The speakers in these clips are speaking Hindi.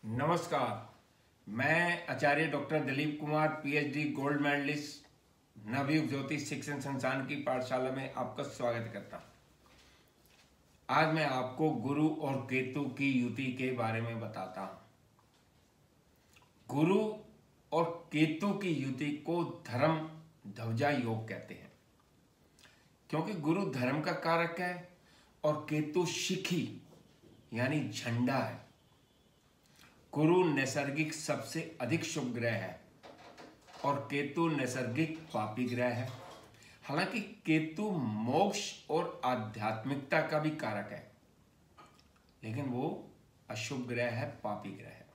नमस्कार। मैं Acharya doctor Dilip Kumar PhD gold medalist Navyug Jyotish Shikshan संस्थान की पाठशाला में आपका स्वागत करता हूं। आज मैं आपको गुरु और केतु की युति के बारे में बताता हूं। गुरु और केतु की युति को धर्म ध्वजा योग कहते हैं, क्योंकि गुरु धर्म का कारक है और केतु शिखी यानी झंडा है। गुरु नैसर्गिक सबसे अधिक शुभ ग्रह है और केतु नैसर्गिक पापी ग्रह है। हालांकि केतु मोक्ष और आध्यात्मिकता का भी कारक है, लेकिन वो अशुभ ग्रह है, पापी ग्रह है।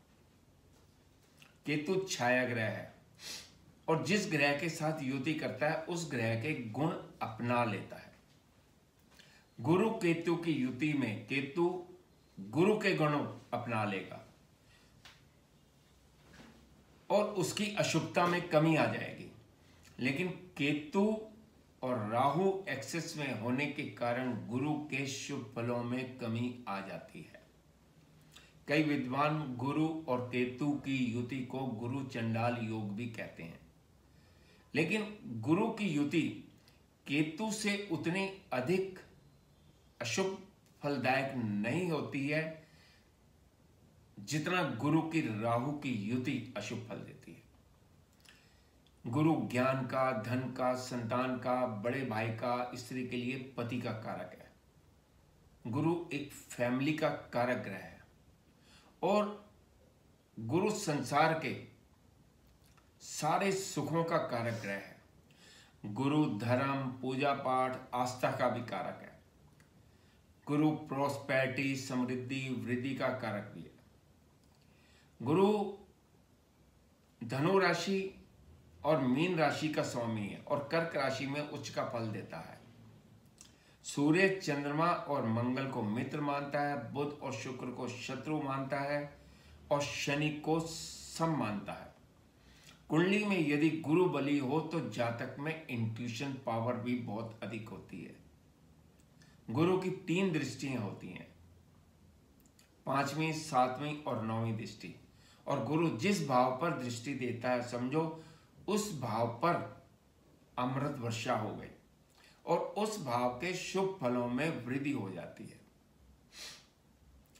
केतु छाया ग्रह है और जिस ग्रह के साथ युति करता है उस ग्रह के गुण अपना लेता है। गुरु केतु की युति में केतु गुरु के गुण अपना लेगा और उसकी अशुभता में कमी आ जाएगी, लेकिन केतु और राहु एक्सेस में होने के कारण गुरु के शुभ फलों में कमी आ जाती है। कई विद्वान गुरु और केतु की युति को गुरु चंडाल योग भी कहते हैं, लेकिन गुरु की युति केतु से उतनी अधिक अशुभ फलदायक नहीं होती है जितना गुरु की राहु की युति अशुभ फल देती है। गुरु ज्ञान का, धन का, संतान का, बड़े भाई का, स्त्री के लिए पति का कारक है। गुरु एक फैमिली का कारक ग्रह है और गुरु संसार के सारे सुखों का कारक ग्रह है। गुरु धर्म, पूजा पाठ, आस्था का भी कारक है। गुरु प्रोस्पेरिटी, समृद्धि, वृद्धि का कारक भी है। गुरु धनु राशि और मीन राशि का स्वामी है और कर्क राशि में उच्च का फल देता है। सूर्य, चंद्रमा और मंगल को मित्र मानता है, बुध और शुक्र को शत्रु मानता है और शनि को सम मानता है। कुंडली में यदि गुरु बली हो तो जातक में इंट्यूशन पावर भी बहुत अधिक होती है। गुरु की 3 दृष्टियां होती हैं, 5वीं, 7वीं और 9वीं दृष्टि। और गुरु जिस भाव पर दृष्टि देता है, समझो उस भाव पर अमृत वर्षा हो गई और उस भाव के शुभ फलों में वृद्धि हो जाती है।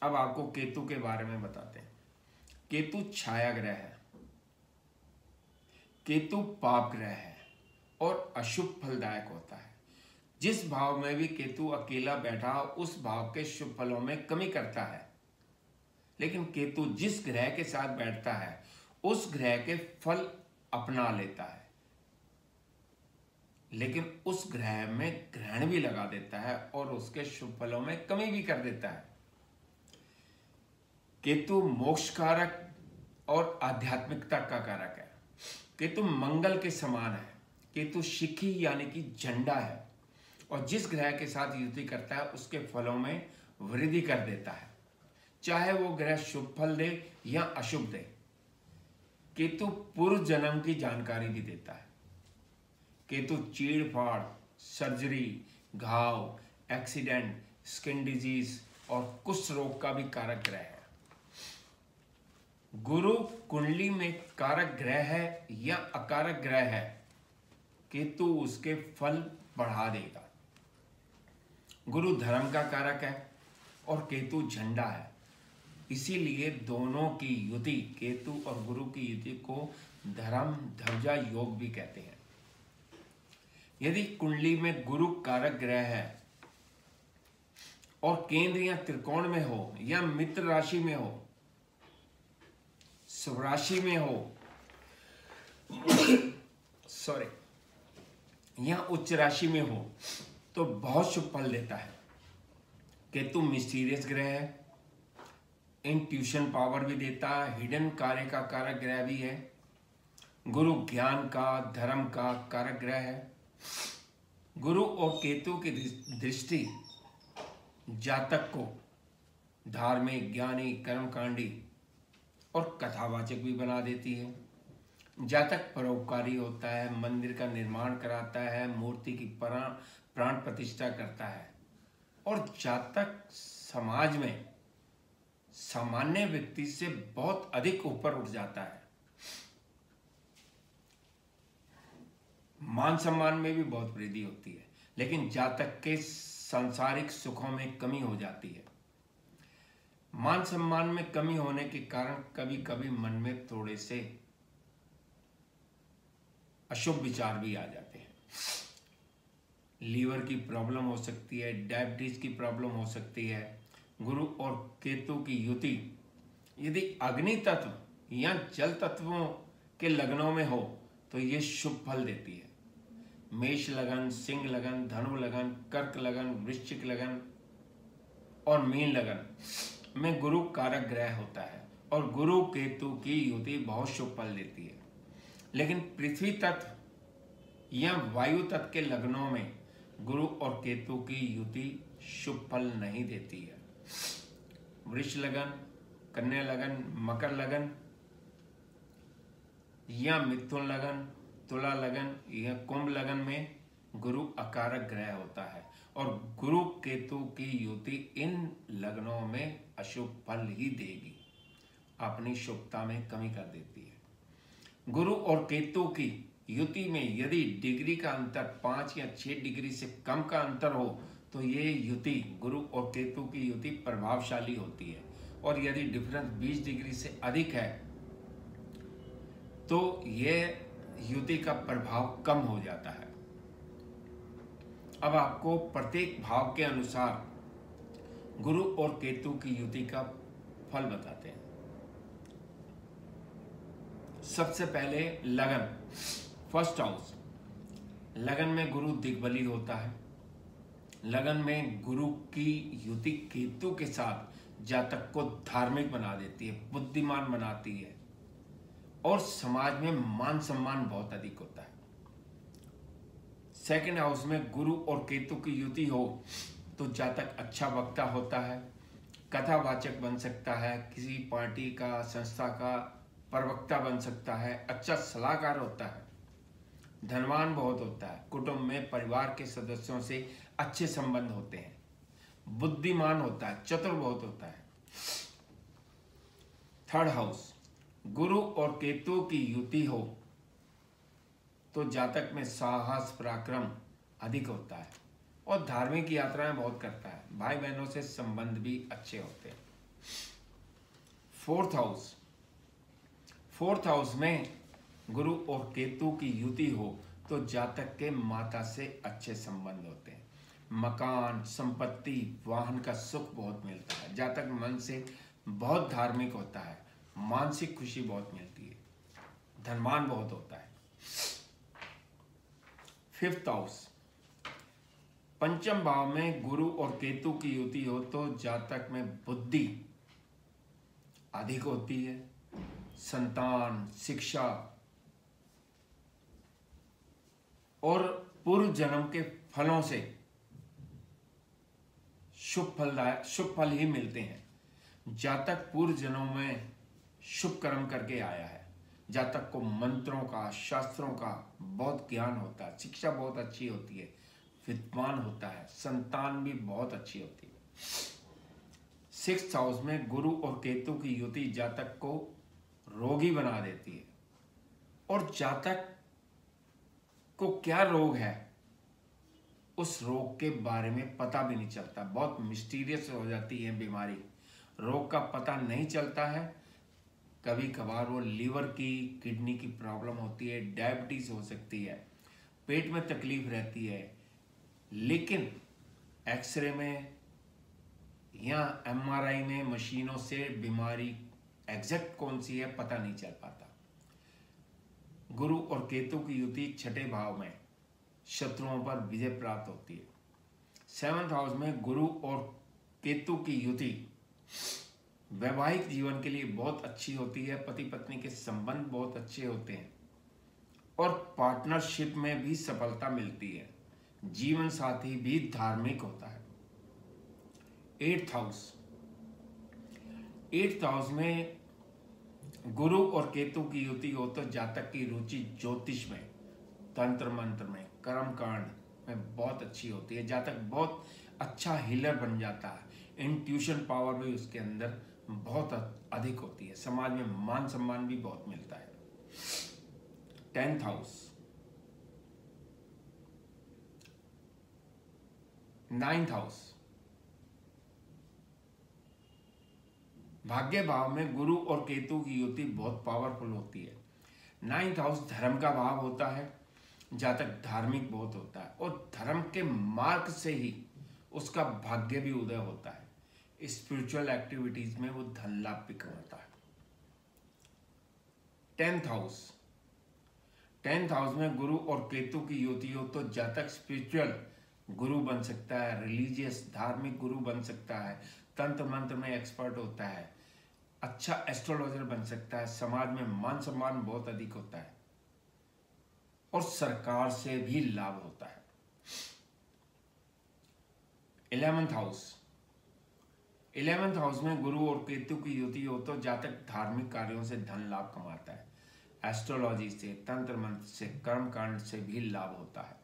अब आपको केतु के बारे में बताते हैं। केतु छाया ग्रह है, केतु पाप ग्रह है और अशुभ फलदायक होता है। जिस भाव में भी केतु अकेला बैठा हो उस भाव के शुभ फलों में कमी करता है, लेकिन केतु जिस ग्रह के साथ बैठता है उस ग्रह के फल अपना लेता है, लेकिन उस ग्रह में ग्रहण भी लगा देता है और उसके शुभ फलों में कमी भी कर देता है। केतु मोक्ष कारक और आध्यात्मिकता का कारक है। केतु मंगल के समान है। केतु शिखी यानी कि झंडा है और जिस ग्रह के साथ युति करता है उसके फलों में वृद्धि कर देता है, चाहे वो ग्रह शुभ फल दे या अशुभ दे। केतु पूर्व जन्म की जानकारी भी देता है। केतु चीड़ फाड़, सर्जरी, घाव, एक्सीडेंट, स्किन डिजीज और कुष्ठ रोग का भी कारक ग्रह है। गुरु कुंडली में कारक ग्रह है या अकारक ग्रह है, केतु उसके फल बढ़ा देगा। गुरु धर्म का कारक है और केतु झंडा है, इसीलिए दोनों की युति, केतु और गुरु की युति को धर्म ध्वजा योग भी कहते हैं। यदि कुंडली में गुरु कारक ग्रह है और केंद्र या त्रिकोण में हो या मित्र राशि में हो, स्वराशि में हो या उच्च राशि में हो तो बहुत शुभ फल देता है। केतु मिस्टीरियस ग्रह है, इंट्यूशन पावर भी देता है, हिडन कार्य का कारक ग्रह भी है। गुरु ज्ञान का, धर्म का कारक ग्रह है। गुरु और केतु की दृष्टि जातक को धार्मिक, ज्ञानी, कर्मकांडी और कथावाचक भी बना देती है। जातक परोपकारी होता है, मंदिर का निर्माण कराता है, मूर्ति की प्राण प्रतिष्ठा करता है और जातक समाज में सामान्य व्यक्ति से बहुत अधिक ऊपर उठ जाता है। मान सम्मान में भी बहुत वृद्धि होती है, लेकिन जातक के सांसारिक सुखों में कमी हो जाती है। मान सम्मान में कमी होने के कारण कभी कभी मन में थोड़े से अशुभ विचार भी आ जाते हैं। लीवर की प्रॉब्लम हो सकती है, डायबिटीज की प्रॉब्लम हो सकती है। गुरु और केतु की युति यदि अग्नि तत्व या जल तत्वों के लगनों में हो तो ये शुभ फल देती है। मेष लगन, सिंह लगन, धनु लगन, कर्क लगन, वृश्चिक लगन और मीन लगन में गुरु कारक ग्रह होता है और गुरु केतु की युति बहुत शुभ फल देती है। लेकिन पृथ्वी तत्व या वायु तत्व के लग्नों में गुरु और केतु की युति शुभ फल नहीं देती है। वृष लगन, कन्या लगन, मकर लगन या मिथुन लगन, तुला लगन या कुंभ लगन में गुरु अकारक ग्रह होता है और गुरु केतु की युति इन लग्नों में अशुभ फल ही देगी, अपनी शुभता में कमी कर देती है। गुरु और केतु की युति में यदि डिग्री का अंतर 5 या 6 डिग्री से कम का अंतर हो तो ये युति, गुरु और केतु की युति प्रभावशाली होती है, और यदि डिफरेंस 20 डिग्री से अधिक है तो ये युति का प्रभाव कम हो जाता है। अब आपको प्रत्येक भाव के अनुसार गुरु और केतु की युति का फल बताते हैं। सबसे पहले लगन, फर्स्ट हाउस। लगन में गुरु दिग्बली होता है। लगन में गुरु की युति केतु के साथ जातक को धार्मिक बना देती है, बुद्धिमान बनाती है और समाज में मान सम्मान बहुत अधिक होता है। सेकंड हाउस में गुरु और केतु की युति हो तो जातक अच्छा वक्ता होता है, कथावाचक बन सकता है, किसी पार्टी का, संस्था का प्रवक्ता बन सकता है, अच्छा सलाहकार होता है, धनवान बहुत होता है, कुटुंब में परिवार के सदस्यों से अच्छे संबंध होते हैं, बुद्धिमान होता है, चतुर बहुत होता है। थर्ड हाउस, गुरु और केतु की युति हो तो जातक में साहस, पराक्रम अधिक होता है और धार्मिक यात्राएं बहुत करता है, भाई बहनों से संबंध भी अच्छे होते हैं। फोर्थ हाउस में गुरु और केतु की युति हो तो जातक के माता से अच्छे संबंध होते हैं, मकान, संपत्ति, वाहन का सुख बहुत मिलता है, जातक मन से बहुत धार्मिक होता है, मानसिक खुशी बहुत मिलती है, धनवान बहुत होता है। फिफ्थ हाउस, पंचम भाव में गुरु और केतु की युति हो तो जातक में बुद्धि अधिक होती है, संतान, शिक्षा और पूर्व जन्म के फलों से शुभ फल ही मिलते हैं। जातक पूर्व जन्मों में शुभ कर्म करके आया है, जातक को मंत्रों का, शास्त्रों का बहुत ज्ञान होता है, शिक्षा बहुत अच्छी होती है, विद्वान होता है, संतान भी बहुत अच्छी होती है। सिक्स्थ हाउस में गुरु और केतु की युति जातक को रोगी बना देती है और जातक को क्या रोग है उस रोग के बारे में पता भी नहीं चलता, बहुत मिस्टीरियस हो जाती है बीमारी, रोग का पता नहीं चलता है। कभी कभार वो लीवर की, किडनी की प्रॉब्लम होती है, डायबिटीज हो सकती है, पेट में तकलीफ रहती है, लेकिन एक्सरे में या एमआरआई में मशीनों से बीमारी एग्जैक्ट कौन सी है पता नहीं चल पाता। गुरु और केतु की युति छठे भाव में शत्रुओं पर विजय प्राप्त होती है। सेवंथ हाउस में गुरु और केतु की युति वैवाहिक जीवन के लिए बहुत अच्छी होती है, पति पत्नी के संबंध बहुत अच्छे होते हैं और पार्टनरशिप में भी सफलता मिलती है, जीवन साथी भी धार्मिक होता है। एट्थ हाउस में गुरु और केतु की युति हो तो जातक की रुचि ज्योतिष में, तंत्र मंत्र में, कर्म कांड में बहुत अच्छी होती है, जातक बहुत अच्छा हीलर बन जाता है, इंट्यूशन पावर भी उसके अंदर बहुत अधिक होती है, समाज में मान सम्मान भी बहुत मिलता है। 10th हाउस, 9th हाउस, भाग्य भाव में गुरु और केतु की युति बहुत पावरफुल होती है। 9th हाउस धर्म का भाव होता है, जातक धार्मिक बहुत होता है और धर्म के मार्ग से ही उसका भाग्य भी उदय होता है। स्पिरिचुअल एक्टिविटीज में वो धन लाभ भी कमाता है। 10th हाउस, 10th हाउस में गुरु और केतु की युति हो तो जातक स्पिरिचुअल गुरु बन सकता है, रिलीजियस धार्मिक गुरु बन सकता है, तंत्र मंत्र में एक्सपर्ट होता है, अच्छा एस्ट्रोलॉजर बन सकता है, समाज में मान सम्मान बहुत अधिक होता है और सरकार से भी लाभ होता है। 11th हाउस, 11th हाउस में गुरु और केतु की युति हो तो जातक धार्मिक कार्यों से धन लाभ कमाता है, एस्ट्रोलॉजी से, तंत्र मंत्र से, कर्म कांड से भी लाभ होता है,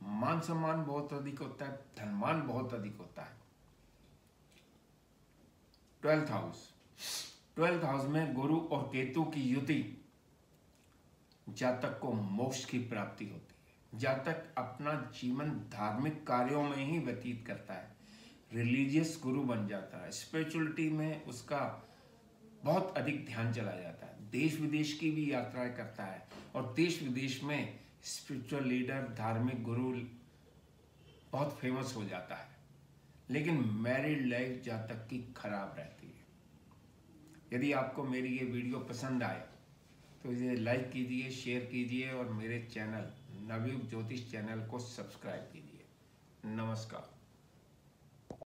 मान सम्मान बहुत अधिक होता है, धनमान बहुत अधिक होता है। 12th हाउस, 12th हाउस में गुरु और केतु की युति जातक को मोक्ष की प्राप्ति होती है। जातक अपना जीवन धार्मिक कार्यों में ही व्यतीत करता है, रिलीजियस गुरु बन जाता है, स्पिरिचुअलिटी में उसका बहुत अधिक ध्यान चला जाता है, देश विदेश की भी यात्राएं करता है और देश विदेश में स्पिरिचुअल लीडर धार्मिक गुरु बहुत फेमस हो जाता है। लेकिन मैरिड लाइफ जातक की खराब रहती है। यदि आपको मेरी ये वीडियो पसंद आए तो इसे लाइक कीजिए, शेयर कीजिए और मेरे चैनल नवयुग ज्योतिष चैनल को सब्सक्राइब कीजिए। नमस्कार।